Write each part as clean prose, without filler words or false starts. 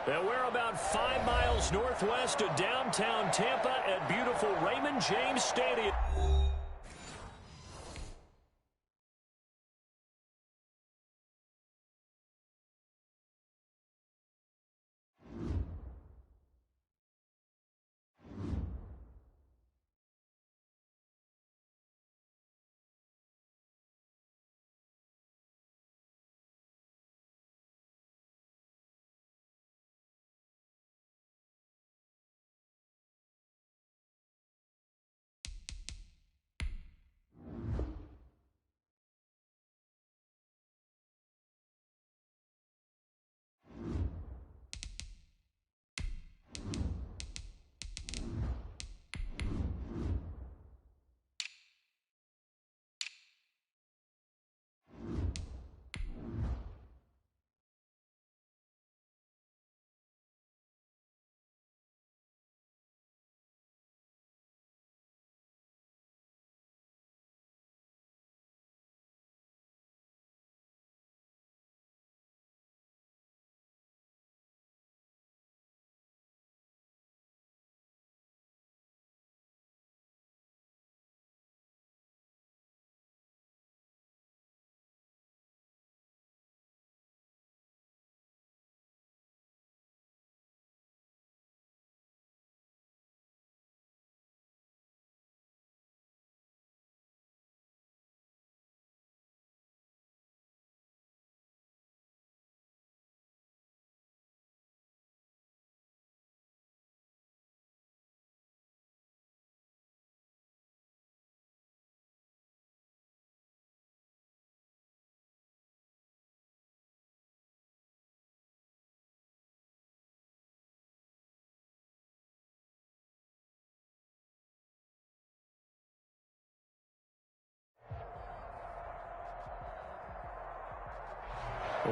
And we're about 5 miles northwest of downtown Tampa at beautiful Raymond James Stadium.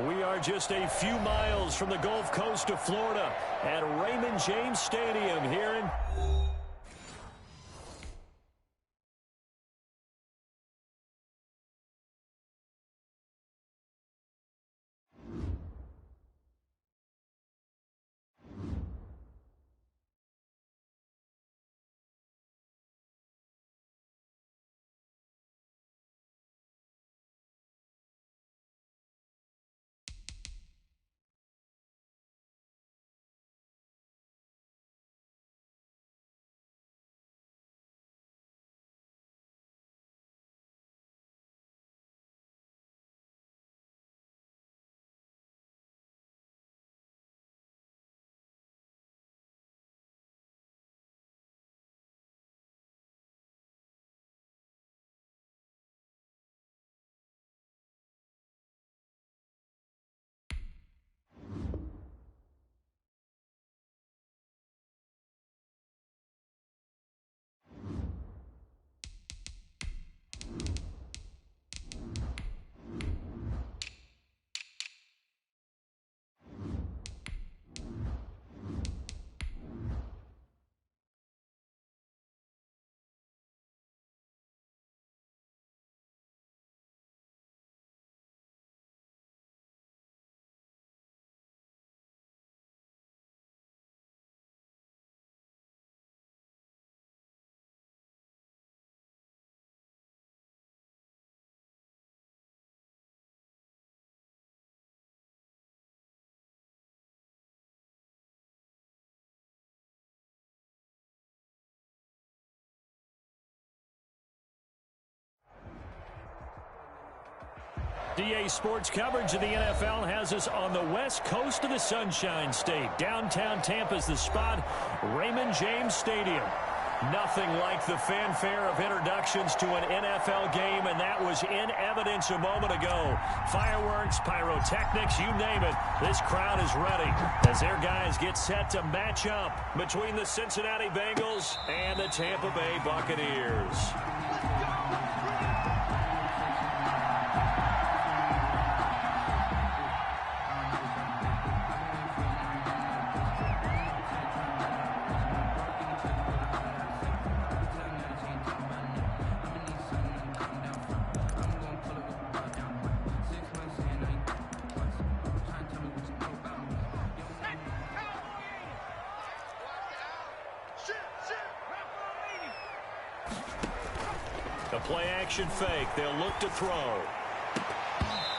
We are just a few miles from the Gulf Coast of Florida at Raymond James Stadium here in... DA Sports coverage of the NFL has us on the west coast of the Sunshine State. Downtown Tampa's the spot, Raymond James Stadium. Nothing like the fanfare of introductions to an NFL game, and that was in evidence a moment ago. Fireworks, pyrotechnics, you name it. This crowd is ready as their guys get set to match up between the Cincinnati Bengals and the Tampa Bay Buccaneers. A play-action fake. They'll look to throw.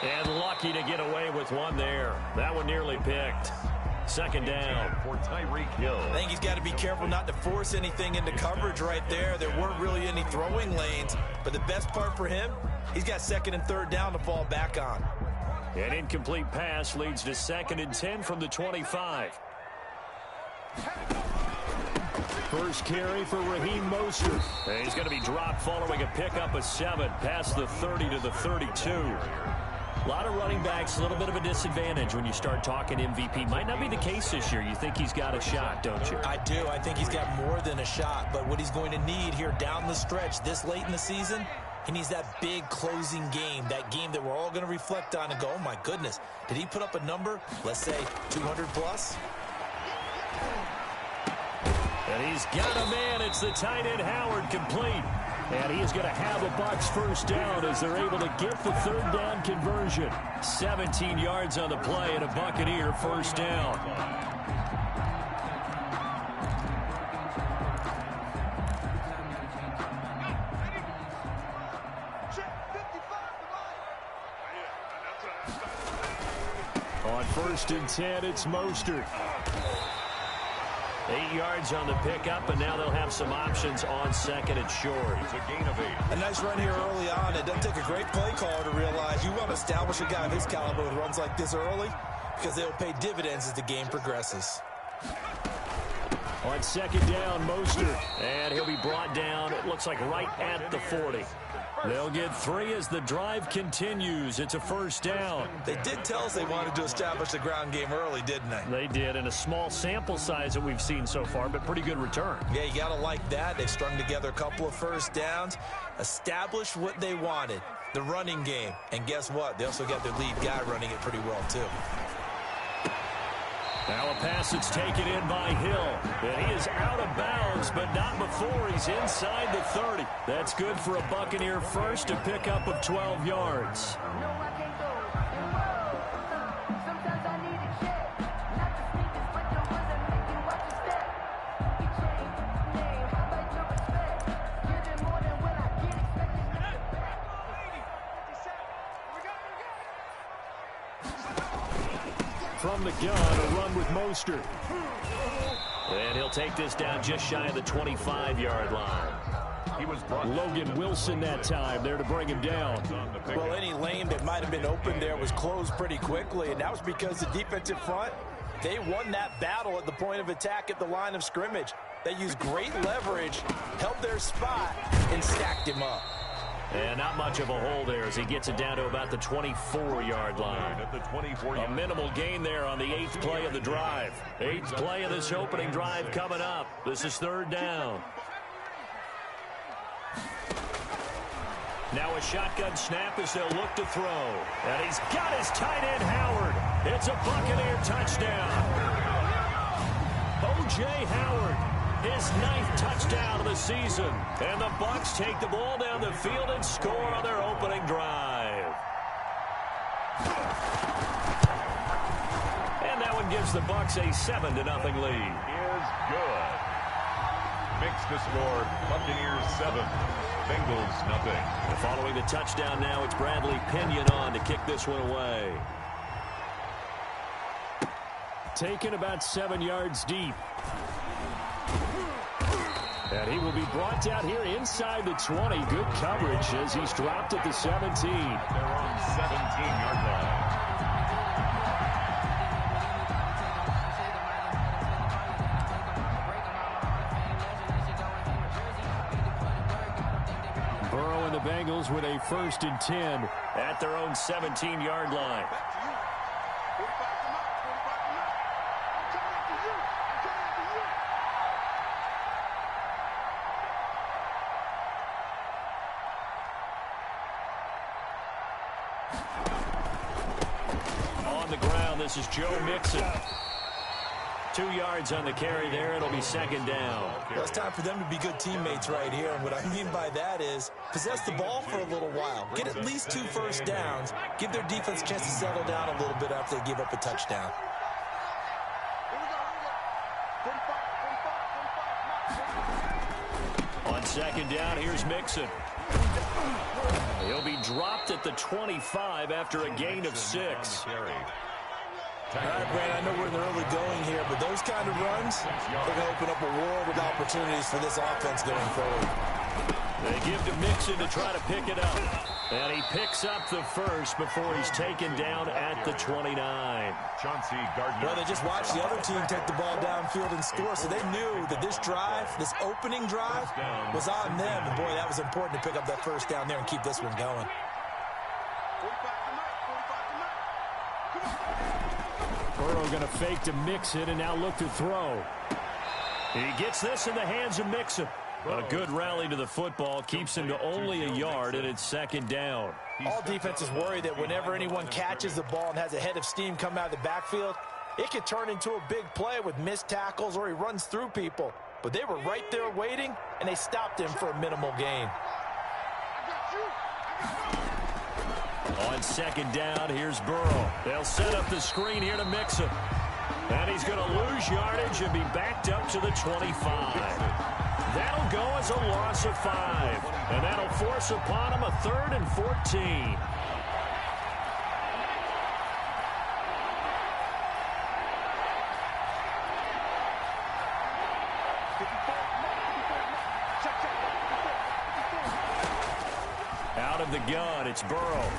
And lucky to get away with one there. That one nearly picked. Second down. I think he's got to be careful not to force anything into coverage right there. There weren't really any throwing lanes. But the best part for him, he's got second and third down to fall back on. An incomplete pass leads to 2nd and 10 from the 25. First carry for Raheem Mostert. And he's going to be dropped following a pickup of 7 past the 30 to the 32. A lot of running backs, a little bit of a disadvantage when you start talking MVP. Might not be the case this year. You think he's got a shot, don't you? I do. I think he's got more than a shot. But what he's going to need here down the stretch this late in the season, he needs that big closing game, that game that we're all going to reflect on and go, oh, my goodness, did he put up a number, let's say, 200 plus? And he's got a man. It's the tight end, Howard, complete. And he is going to have a Bucs first down as they're able to get the third down conversion. 17 yards on the play and a Buccaneer first down. On 1st and 10, it's Mostert. 8 yards on the pickup, and now they'll have some options on 2nd and short. It's a gain of 8. A nice run here early on. It doesn't take a great play caller to realize you want to establish a guy of his caliber with runs like this early because they'll pay dividends as the game progresses. On 2nd down, Mostert, and he'll be brought down, it looks like right at the 40. They'll get 3 as the drive continues. It's a first down. They did tell us they wanted to establish the ground game early, didn't they? They did, in a small sample size that we've seen so far, but pretty good return. Yeah, you got to like that. They've strung together a couple of first downs, established what they wanted, the running game. And guess what? They also got their lead guy running it pretty well, too. Now a pass that's taken in by Hill. And he is out of bounds, but not before he's inside the 30. That's good for a Buccaneer first, a pickup of 12 yards. From the gun, a run with Mostert. And he'll take this down just shy of the 25-yard line. He was Logan Wilson that time there to bring him down. Well, any lane that might have been open there was closed pretty quickly, and that was because the defensive front, they won that battle at the point of attack at the line of scrimmage. They used great leverage, held their spot, and stacked him up. And not much of a hole there as he gets it down to about the 24-yard line. A minimal gain there on the 8th play of the drive. 8th play of this opening drive coming up. This is 3rd down. Now a shotgun snap as they'll look to throw. And he's got his tight end, Howard. It's a Buccaneer touchdown. O.J. Howard. His 9th touchdown of the season. And the Bucs take the ball down the field and score on their opening drive. And that one gives the Bucs a 7-0 lead. Is good. Mix the score. Buccaneers 7, Bengals nothing. And following the touchdown now, it's Bradley Pinion on to kick this one away. Taken about 7 yards deep. And he will be brought down here inside the 20. Good coverage as he's dropped at the 17. They're on 17-yard line. Burrow and the Bengals with a 1st and 10 at their own 17-yard line. On the ground, this is Joe Mixon. 2 yards on the carry there. It'll be 2nd down. Well, it's time for them to be good teammates right here. And what I mean by that is possess the ball for a little while. Get at least 2 first downs. Give their defense a chance to settle down a little bit after they give up a touchdown. On 2nd down, here's Mixon. He'll be dropped at the 25 after a gain of 6. All right, Brandon, I know we're in the early going here, but those kind of runs, they're going to open up a world of opportunities for this offense going forward. They give to Mixon to try to pick it up. And he picks up the first before he's taken down at the 29. Well, they just watched the other team take the ball downfield and score, so they knew that this drive, this opening drive, was on them. And, boy, that was important to pick up that first down there and keep this one going. Burrow going to fake to Mixon and now look to throw. He gets this in the hands of Mixon. A good rally to the football keeps him to only a yard, and it's second down. All defenses worry that whenever anyone catches the ball and has a head of steam come out of the backfield, it could turn into a big play with missed tackles or he runs through people. But they were right there waiting, and they stopped him for a minimal gain. On second down, here's Burrow. They'll set up the screen here to Mixon. And he's going to lose yardage and be backed up to the 25. That'll go as a loss of 5. And that'll force upon him a 3rd and 14. Out of the gun, it's Burrow.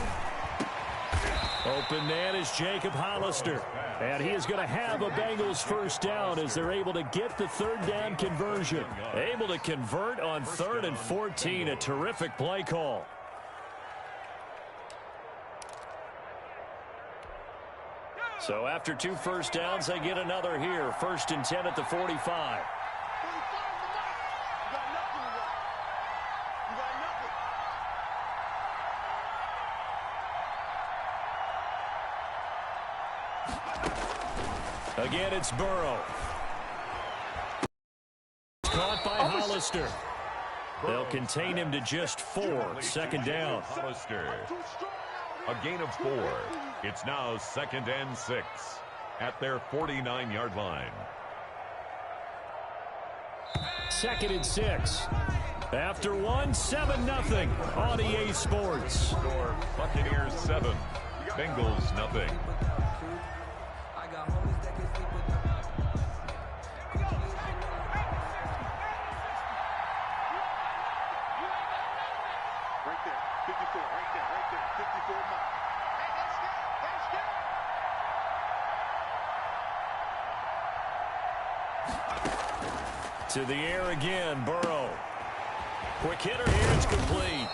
Open man is Jacob Hollister. And he is going to have a Bengals first down as they're able to get the 3rd down conversion. Able to convert on 3rd and 14. A terrific play call. So after 2 first downs, they get another here. 1st and 10 at the 45. Again, it's Burrow. Caught by Hollister. They'll contain him to just 4. 2nd down. Hollister. A gain of 4. It's now 2nd and 6 at their 49-yard line. 2nd and 6. After 1, 7-0 on EA Sports. Score Buccaneers 7, Bengals nothing. To the air again, Burrow. Quick hitter here, it's complete.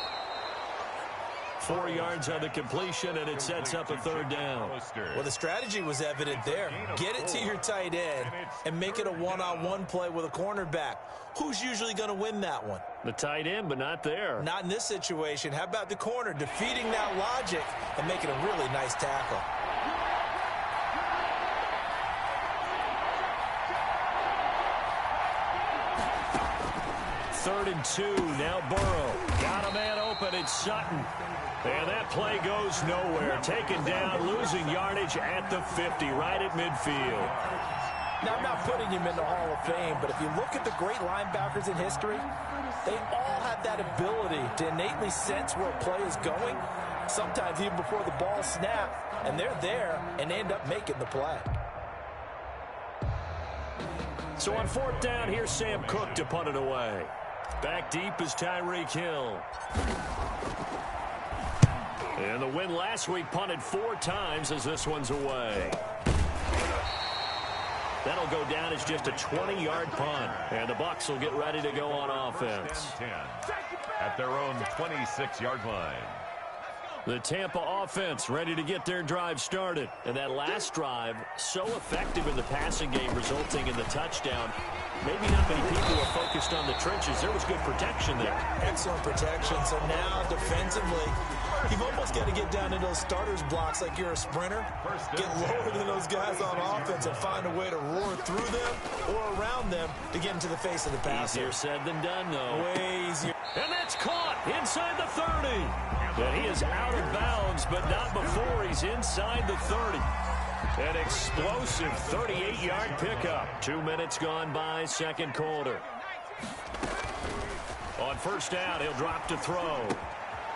4 yards on the completion, and it sets up a 3rd down. Well, the strategy was evident there. Get it to your tight end and make it a one-on-one play with a cornerback. Who's usually going to win that one? The tight end, but not there. Not in this situation. How about the corner defeating that logic and making a really nice tackle? Third and 2, now Burrow. Got a man open, it's Sutton. And that play goes nowhere. Taken down, losing yardage at the 50, right at midfield. Now, I'm not putting him in the Hall of Fame, but if you look at the great linebackers in history, they all have that ability to innately sense where a play is going, sometimes even before the ball snaps, and they're there and they end up making the play. So on 4th down, here's Sam Cook to punt it away. Back deep is Tyreek Hill. And the win last week punted 4 times as this one's away. That'll go down as just a 20-yard punt. And the Bucs will get ready to go on offense. 10 at their own 26-yard line. The Tampa offense ready to get their drive started. And that last drive, so effective in the passing game, resulting in the touchdown. Maybe not many people were focused on the trenches. There was good protection there. Excellent protection. So now defensively, you've almost got to get down into those starters blocks like you're a sprinter. Get lower than those guys on offense and find a way to roar through them or around them to get into the face of the passer. Easier said than done, though. Way easier. And that's caught inside the 30. And he is out of bounds, but not before he's inside the 30. An explosive 38-yard pickup. 2 minutes gone by, 2nd quarter. On 1st down, he'll drop to throw.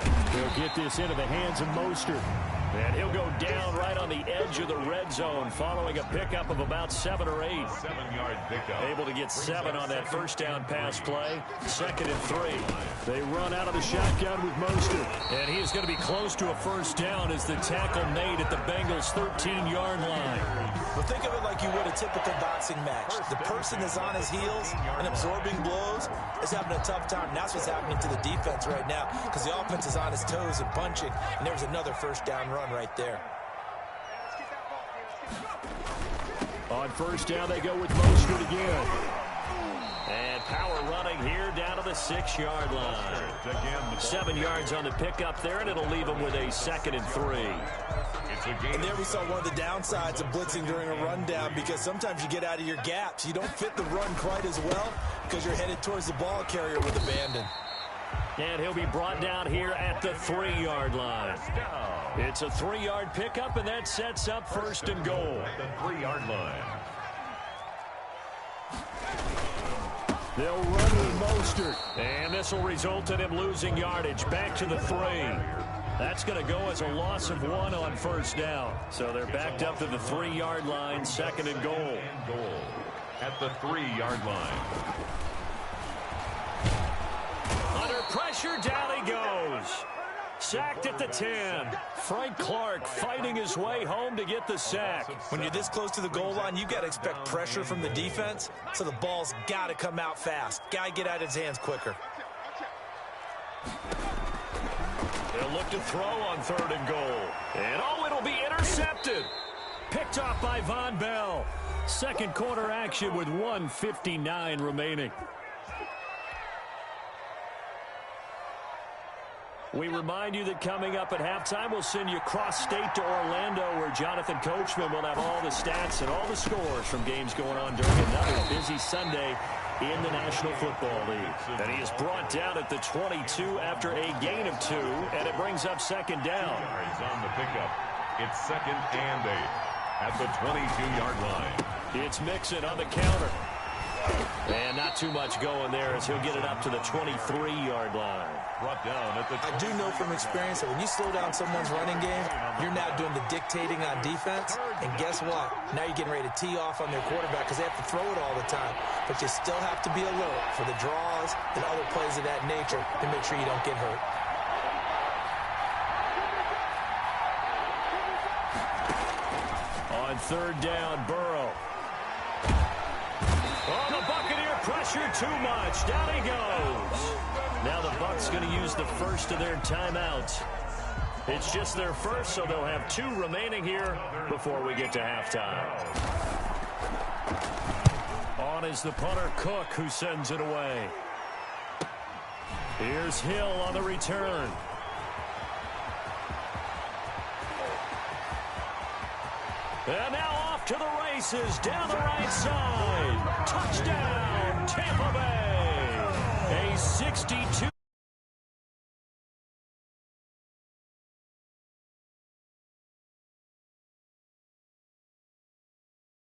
He'll get this into the hands of Mostert. And he'll go down right on the edge of the red zone following a pickup of about 7 or 8. 7-yard pickup. Able to get 7 on that first down pass play. 2nd and 3. They run out of the shotgun with Mostert. And he is going to be close to a first down as the tackle made at the Bengals' 13-yard line. Well, think of it like you would a typical boxing match. The person is on his heels and absorbing blows is having a tough time. And that's what's happening to the defense right now because the offense is on his toes and punching. And there's another first down run right there. On first down, they go with Mostert again. And power running here down to the 6-yard line. 7 yards on the pickup there, and it'll leave them with a 2nd and 3. And there we saw one of the downsides of blitzing during a rundown because sometimes you get out of your gaps. You don't fit the run quite as well because you're headed towards the ball carrier with abandon. And he'll be brought down here at the 3-yard line. It's a 3-yard pickup, and that sets up 1st and goal. At the 3-yard line. They'll run with Mostert. And this will result in him losing yardage. Back to the 3. That's going to go as a loss of 1 on first down. So they're backed up to the 3-yard line, 2nd and goal. At the 3-yard line. Under pressure, down he goes. Sacked at the 10. Frank Clark fighting his way home to get the sack. When you're this close to the goal line, you've got to expect pressure from the defense, so the ball's got to come out fast. Got to get out of his hands quicker. They'll look to throw on 3rd and goal. And oh, it'll be intercepted. Picked off by Von Bell. Second quarter action with 1:59 remaining. We remind you that coming up at halftime, we'll send you cross-state to Orlando, where Jonathan Coachman will have all the stats and all the scores from games going on during another busy Sunday in the National Football League. And he is brought down at the 22 after a gain of 2, and it brings up 2nd down. Yards on the pickup. It's 2nd and 8 at the 22-yard line. It's Mixon on the counter. And not too much going there as he'll get it up to the 23-yard line. Brought down at the I do know from experience that when you slow down someone's running game, you're now doing the dictating on defense. And guess what? Now you're getting ready to tee off on their quarterback because they have to throw it all the time. But you still have to be alert for the draws and other plays of that nature to make sure you don't get hurt. On 3rd down, Burrow. Oh, the Buccaneer pressure too much. Down he goes. Now the Bucs going to use the first of their timeouts. It's just their first, so they'll have 2 remaining here before we get to halftime. On is the punter, Cook, who sends it away. Here's Hill on the return. And now off to the races, down the right side. Touchdown, Tampa Bay. A 62.